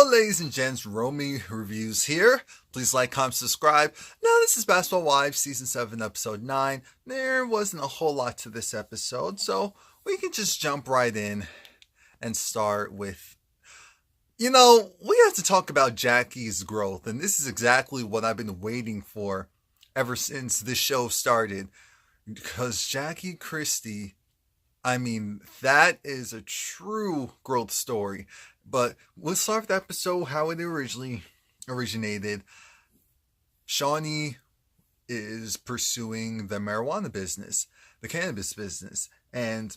Hello, ladies and gents. Romie Reviews here. Please like, comment, subscribe. Now, this is Basketball Wives, Season 7, Episode 9. There wasn't a whole lot to this episode, so we can just jump right in and start with, we have to talk about Jackie's growth, and this is exactly what I've been waiting for ever since this show started. Because Jackie Christie, that is a true growth story. But let's start with the episode how it originally originated. Shawnee is pursuing the marijuana business, the cannabis business, and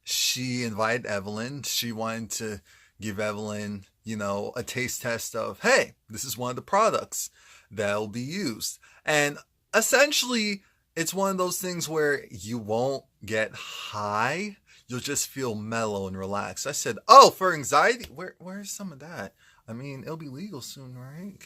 she invited Evelyn. She wanted to give Evelyn, a taste test of, hey, this is one of the products that'll be used. And essentially, it's one of those things where you won't get high. You'll just feel mellow and relaxed. I said, oh, for anxiety? Where's some of that? It'll be legal soon, right?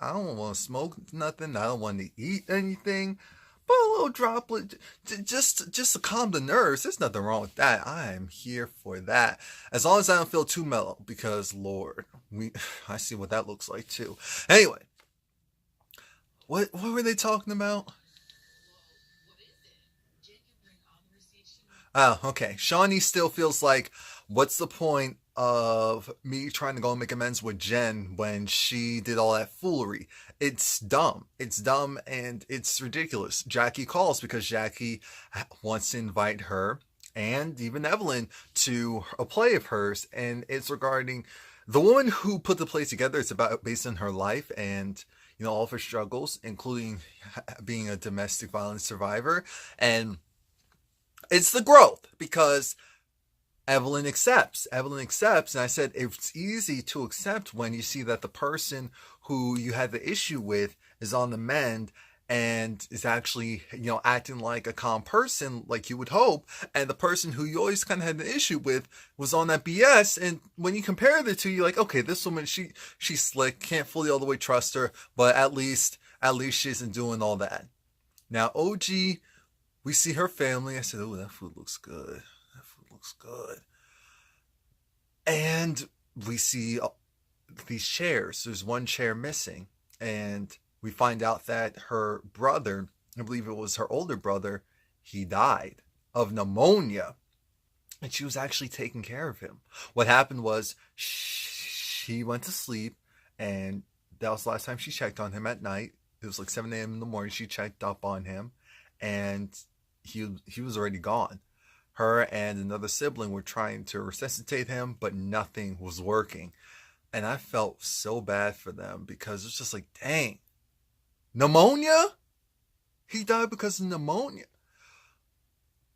I don't want to smoke nothing. I don't want to eat anything. But a little droplet, just to calm the nerves. There's nothing wrong with that. I am here for that. As long as I don't feel too mellow. Because, Lord, I see what that looks like, too. Anyway. What were they talking about? Oh, okay. Shawnee still feels like, what's the point of me trying to go and make amends with Jen when she did all that foolery? It's dumb. It's dumb and it's ridiculous. Jackie calls because Jackie wants to invite her and even Evelyn to a play of hers. And it's regarding the woman who put the play together. It's based on her life and, all of her struggles, including being a domestic violence survivor. And it's the growth because Evelyn accepts. And I said, it's easy to accept when you see that the person who you had the issue with is on the mend and is actually, acting like a calm person, like you would hope. And the person who you always kind of had the issue with was on that BS. And when you compare the two, you're like, okay, this woman, she's slick, can't fully all the way trust her, but at least she isn't doing all that. Now, OG, we see her family. I said, oh, that food looks good. And we see these chairs. There's one chair missing. And we find out that her brother, I believe it was her older brother, he died of pneumonia. And she was actually taking care of him. What happened was she went to sleep. And that was the last time she checked on him at night. It was like 7 a.m. in the morning. She checked up on him. And he was already gone. Her and another sibling were trying to resuscitate him, but nothing was working. And I felt so bad for them because it's just like, dang, pneumonia? He died because of pneumonia.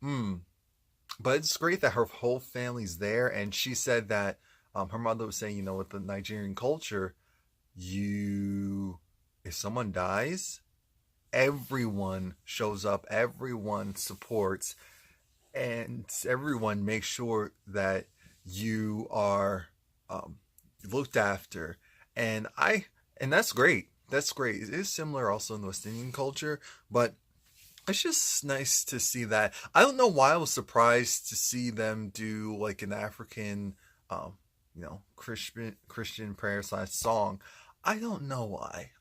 But it's great that her whole family's there. And she said that her mother was saying, with the Nigerian culture, if someone dies, everyone shows up, everyone supports, and everyone makes sure that you are looked after. And that's great. That's great. It is similar also in the West Indian culture, but it's just nice to see that. I don't know why I was surprised to see them do like an African, Christian prayer / song. I don't know why.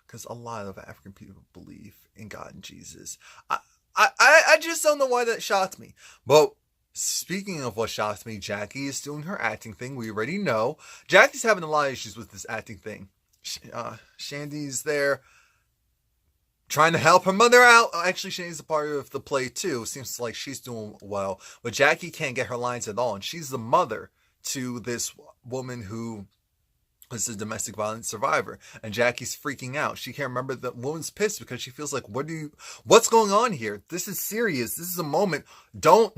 Because a lot of African people believe in God and Jesus. I just don't know why that shocked me. But speaking of what shocked me, Jackie is doing her acting thing. We already know. Jackie's having a lot of issues with this acting thing. Shandy's there trying to help her mother out. Actually, Shandy's a part of the play too. Seems like she's doing well. But Jackie can't get her lines at all. And she's the mother to this woman who is a domestic violence survivor, and Jackie's freaking out. She can't remember. The woman's pissed because she feels like, what's going on here? This is serious. This is a moment. Don't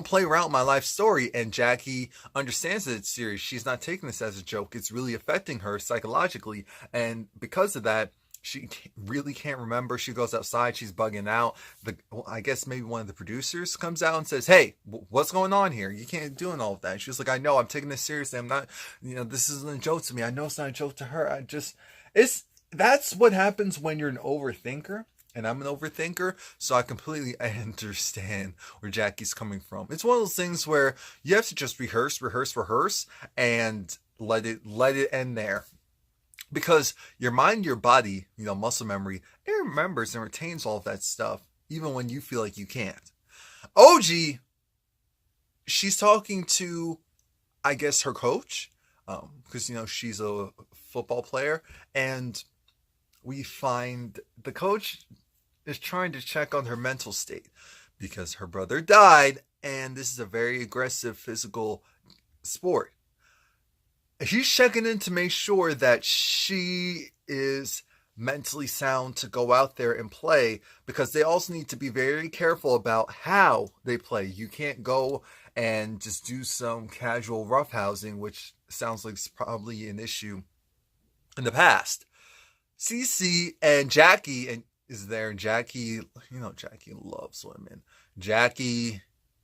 play around with my life story. And Jackie understands that it's serious. She's not taking this as a joke. It's really affecting her psychologically, and because of that, she really can't remember. She goes outside. She's bugging out. I guess maybe one of the producers comes out and says, hey, what's going on here? You can't do all of that. She's like, I know. I'm taking this seriously. I'm not, this isn't a joke to me. I know it's not a joke to her. That's what happens when you're an overthinker. And I'm an overthinker, so I completely understand where Jackie's coming from. It's one of those things where you have to just rehearse, and let it end there. Because your mind, your body, muscle memory, it remembers and retains all of that stuff, even when you feel like you can't. OG, she's talking to, I guess, her coach, because, she's a football player, and we find the coach is trying to check on her mental state because her brother died, and this is a very aggressive physical sport. He's checking in to make sure that she is mentally sound to go out there and play, because they also need to be very careful about how they play. You can't go and just do some casual roughhousing, which sounds like it's probably an issue in the past. Cece and Jackie is there, and Jackie, Jackie loves women. Jackie,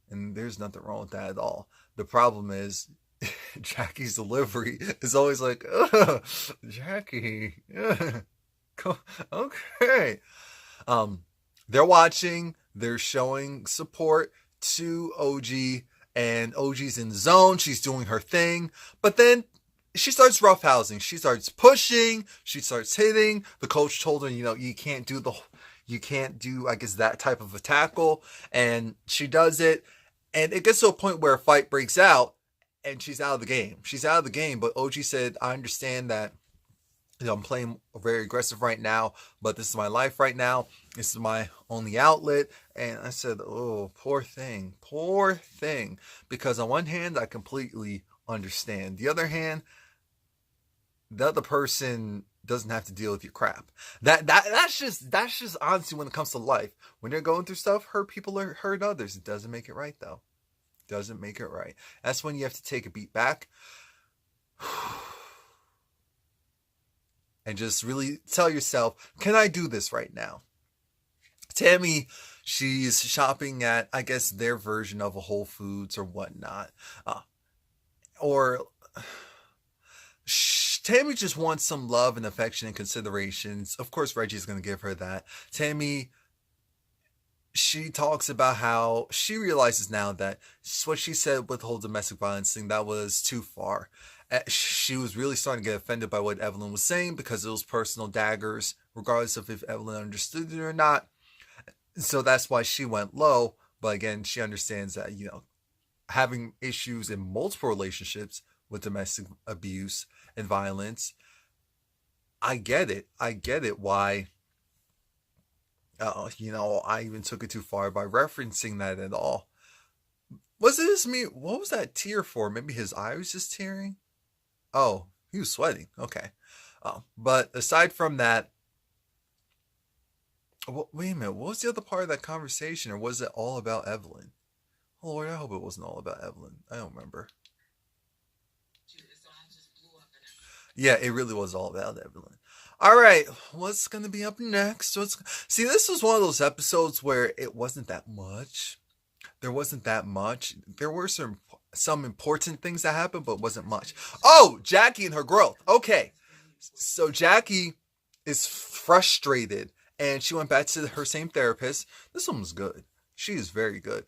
and there's nothing wrong with that at all. The problem is Jackie's delivery is always like, Jackie, okay. They're watching, they're showing support to OG, and OG's in the zone. She's doing her thing, but then she starts roughhousing. She starts pushing. She starts hitting. The coach told her, you can't do, I guess, that type of a tackle. And she does it. And it gets to a point where a fight breaks out and she's out of the game. She's out of the game. But OG said, I understand that, I'm playing very aggressive right now, but this is my life right now. This is my only outlet. And I said, oh, poor thing. Because on one hand, I completely understand. The other hand, the other person doesn't have to deal with your crap. That's just honestly when it comes to life. When you're going through stuff, hurt people hurt others. It doesn't make it right though. Doesn't make it right. That's when you have to take a beat back and just really tell yourself, can I do this right now? Tammy, she's shopping at, I guess, their version of a Whole Foods or whatnot. Tammy just wants some love and affection and considerations. Of course, Reggie's going to give her that. Tammy, she talks about how she realizes now that what she said with the whole domestic violence thing, that was too far. She was really starting to get offended by what Evelyn was saying because it was personal daggers, regardless of if Evelyn understood it or not. So that's why she went low. But again, she understands that, having issues in multiple relationships with domestic abuse and violence, I get it why, I even took it too far by referencing that at all. Was it just me? What was that tear for? Maybe his eye was just tearing? Oh, he was sweating. Okay. But aside from that, wait a minute, what was the other part of that conversation, or was it all about Evelyn? Oh Lord, I hope it wasn't all about Evelyn. I don't remember. Yeah, it really was all about Evelyn. All right, what's going to be up next? See, this was one of those episodes where it wasn't that much. There wasn't that much. There were some important things that happened, but it wasn't much. Oh, Jackie and her growth. Okay, so Jackie is frustrated, and she went back to her same therapist. This one was good. She is very good.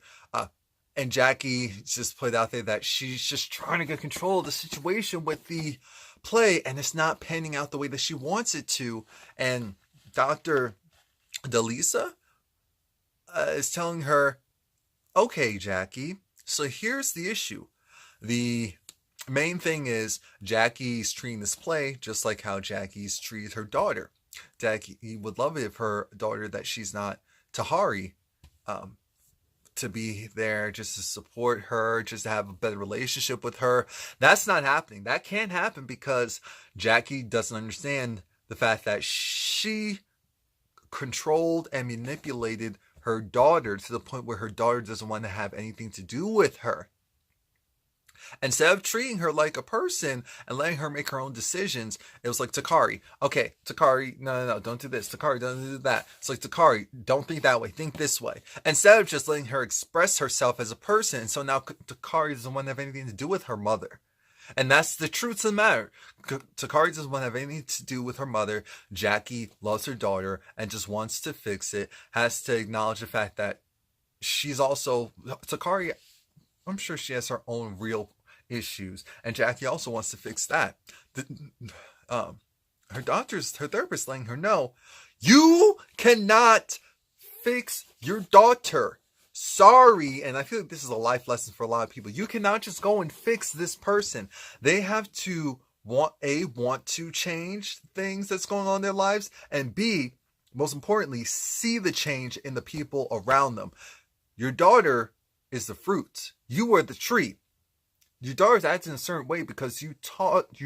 And Jackie just put out there that she's just trying to get control of the situation with the play, and it's not panning out the way that she wants it to. And Dr. Delisa is telling her, okay, Jackie, so here's the issue. The main thing is Jackie's treating this play just like how Jackie's treated her daughter. Jackie would love it if her daughter, that she's not Tahari, to be there just to support her, just to have a better relationship with her. That's not happening. That can't happen because Jackie doesn't understand the fact that she controlled and manipulated her daughter to the point where her daughter doesn't want to have anything to do with her. Instead of treating her like a person and letting her make her own decisions, it was like, Takari, okay, Takari, no, don't do this. Takari, don't do that. It's like, Takari, don't think that way. Think this way. Instead of just letting her express herself as a person. And so now Takari doesn't want to have anything to do with her mother. And that's the truth of the matter. Takari doesn't want to have anything to do with her mother. Jackie loves her daughter and just wants to fix it. Has to acknowledge the fact that she's also Takari. I'm sure she has her own real issues, and Jackie also wants to fix that. Her therapist, letting her know, you cannot fix your daughter. Sorry, and I feel like this is a life lesson for a lot of people. You cannot just go and fix this person. They have to want to change things that's going on in their lives, and B, most importantly, see the change in the people around them. Your daughter is the fruit. You are the tree. Your daughter's acting in a certain way because you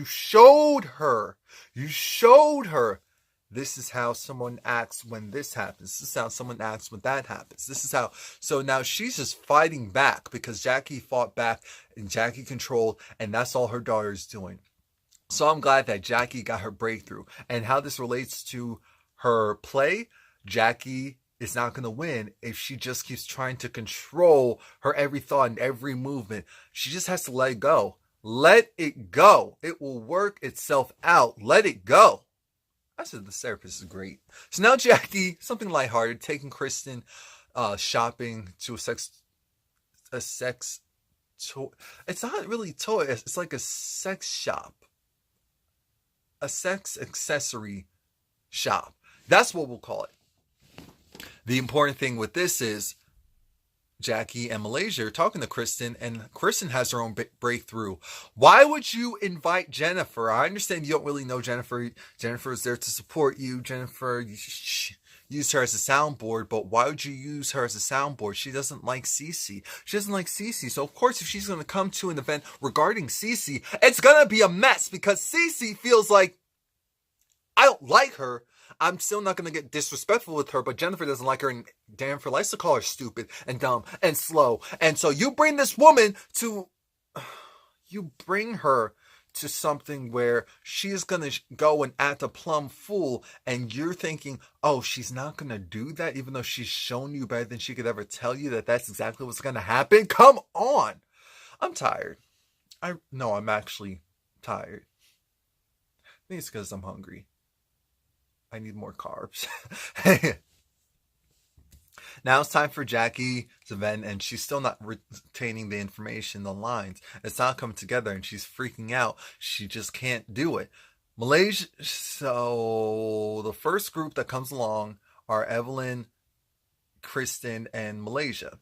showed her. This is how someone acts when this happens. This is how someone acts when that happens. This is how. So now she's just fighting back because Jackie fought back and Jackie controlled, and that's all her daughter's doing. So I'm glad that Jackie got her breakthrough. And how this relates to her play, Jackie is not going to win if she just keeps trying to control her every thought and every movement. She just has to let it go. Let it go. It will work itself out. Let it go. I said the therapist is great. So now Jackie, something lighthearted, taking Kristen shopping to a sex toy. It's not really toy. It's like a sex shop. A sex accessory shop. That's what we'll call it. The important thing with this is Jackie and Malaysia are talking to Kristen, and Kristen has her own breakthrough. Why would you invite Jennifer? I understand you don't really know Jennifer. Jennifer is there to support you. Jennifer, you use her as a soundboard, but why would you use her as a soundboard? She doesn't like Cece. She doesn't like Cece. So, of course, if she's going to come to an event regarding Cece, it's going to be a mess because Cece feels like, I don't like her. I'm still not going to get disrespectful with her, but Jennifer doesn't like her, and Jennifer likes to call her stupid and dumb and slow. And so you bring this woman to, something where she's going to go and act a plumb fool, and you're thinking, oh, she's not going to do that, even though she's shown you better than she could ever tell you that that's exactly what's going to happen? Come on. I'm tired. I'm actually tired. I think it's because I'm hungry. I need more carbs. Now it's time for Jackie to vent, and she's still not retaining the information, the lines. It's not coming together, and she's freaking out. She just can't do it. Malaysia. So the first group that comes along are Evelyn, Kristen, and Malaysia.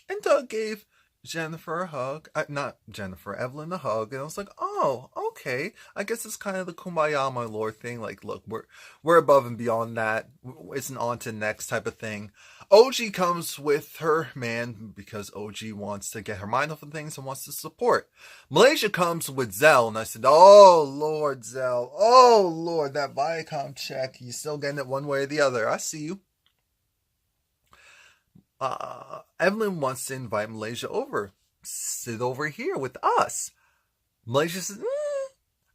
And Doug gave Jennifer a hug. Evelyn a hug. And I was like, oh, okay. I guess it's kind of the kumbaya, my lord thing. Like, look, we're above and beyond that. It's an on to next type of thing. OG comes with her man because OG wants to get her mind off of things and wants to support. Malaysia comes with Zell. And I said, oh, Lord, Zell. Oh, Lord, that Viacom check. You still getting it one way or the other. I see you. Evelyn wants to invite Malaysia over. Sit over here with us. Malaysia says,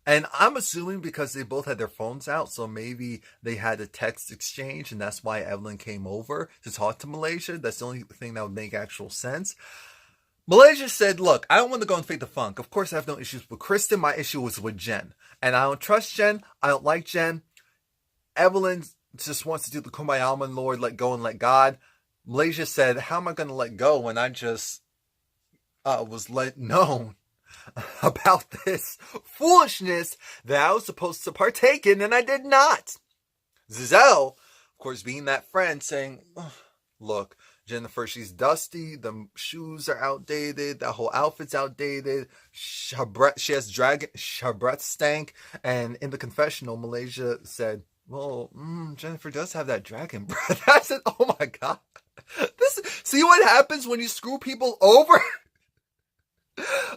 And I'm assuming because they both had their phones out, so maybe they had a text exchange, and that's why Evelyn came over to talk to Malaysia. That's the only thing that would make actual sense. Malaysia said, look, I don't want to go and fake the funk. Of course, I have no issues with Kristen. My issue was with Jen. And I don't trust Jen. I don't like Jen. Evelyn just wants to do the kumbaya, my lord, let go and let God. Malaysia said, how am I going to let go when I just was let known about this foolishness that I was supposed to partake in, and I did not? Zell, of course, being that friend, saying, look, Jennifer, she's dusty. The shoes are outdated. The whole outfit's outdated. Her breath stank. And in the confessional, Malaysia said, well, Jennifer does have that dragon breath. I said, oh my God. See what happens when you screw people over?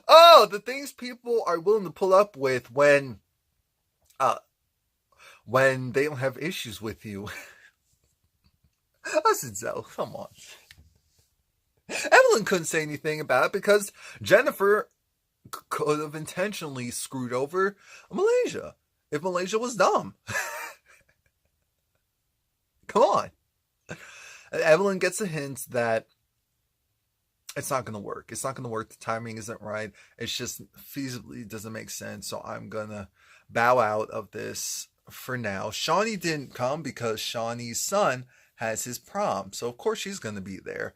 Oh, the things people are willing to pull up with when they don't have issues with you. I said, Zell, come on. Evelyn couldn't say anything about it because Jennifer could have intentionally screwed over Malaysia if Malaysia was dumb. Come on. Evelyn gets a hint that it's not gonna work. It's not gonna work. The timing isn't right. It's just feasibly doesn't make sense. So I'm gonna bow out of this for now. Shawnee didn't come because Shawnee's son has his prom. So of course she's gonna be there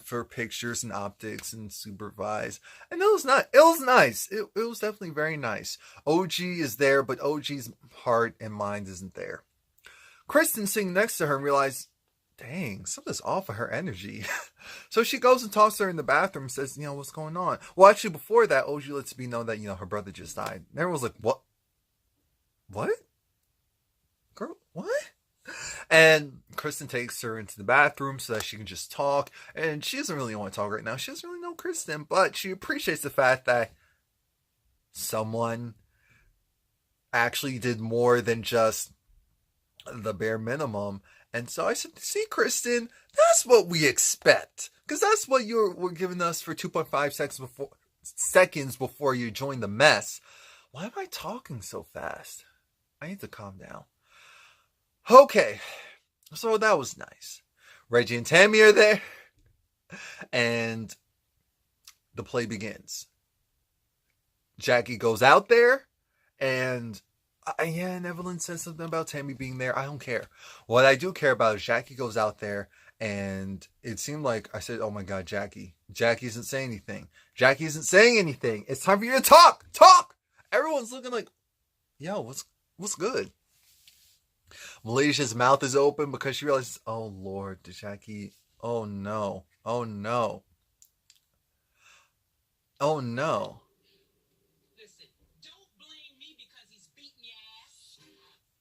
for pictures and optics and supervise. And it was not. It was nice. It was definitely very nice. OG is there, but OG's heart and mind isn't there. Kristen sitting next to her and realized, dang, something's off of her energy. So she goes and talks to her in the bathroom and says, what's going on? Well, actually, before that, OG lets me know that, her brother just died. And everyone's like, what? What? Girl, what? And Kristen takes her into the bathroom so that she can just talk. And she doesn't really want to talk right now. She doesn't really know Kristen, but she appreciates the fact that someone actually did more than just the bare minimum. And so I said, see, Kristen, that's what we expect. Because that's what you were giving us for 2.5 seconds before you joined the mess. Why am I talking so fast? I need to calm down. Okay, so that was nice. Reggie and Tammy are there. And the play begins. Jackie goes out there. And and Evelyn said something about Tammy being there. I don't care. What I do care about is Jackie goes out there, and it seemed like I said, oh my God, Jackie. Jackie isn't saying anything. Jackie isn't saying anything. It's time for you to talk. Talk! Everyone's looking like, yo, what's good? Malaysia's mouth is open because she realizes, oh Lord, Jackie, oh no. Oh no. Oh no.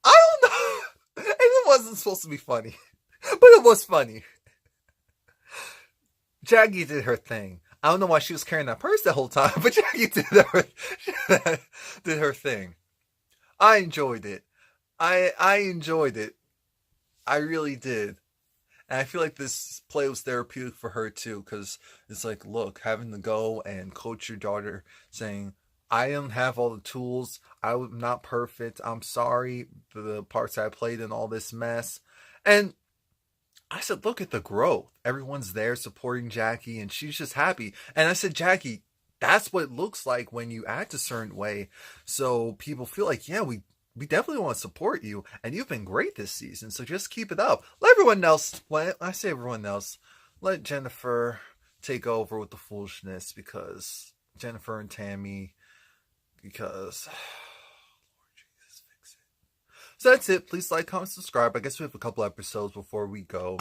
I don't know. And it wasn't supposed to be funny. But it was funny. Jackie did her thing. I don't know why she was carrying that purse the whole time, but Jackie did her thing. I enjoyed it. I enjoyed it. I really did. And I feel like this play was therapeutic for her too, because it's like, look, having to go and coach your daughter, saying, I don't have all the tools. I'm not perfect. I'm sorry for the parts I played in all this mess. And I said, look at the growth. Everyone's there supporting Jackie, and she's just happy. And I said, Jackie, that's what it looks like when you act a certain way. So people feel like, yeah, we definitely want to support you. And you've been great this season. So just keep it up. Let everyone else, when I say everyone else, let Jennifer take over with the foolishness, because Jennifer and Tammy, because Lord Jesus, fix it. So that's it. Please like, comment, subscribe. I guess we have a couple episodes before we go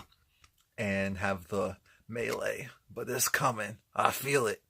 and have the melee, but it's coming. I feel it.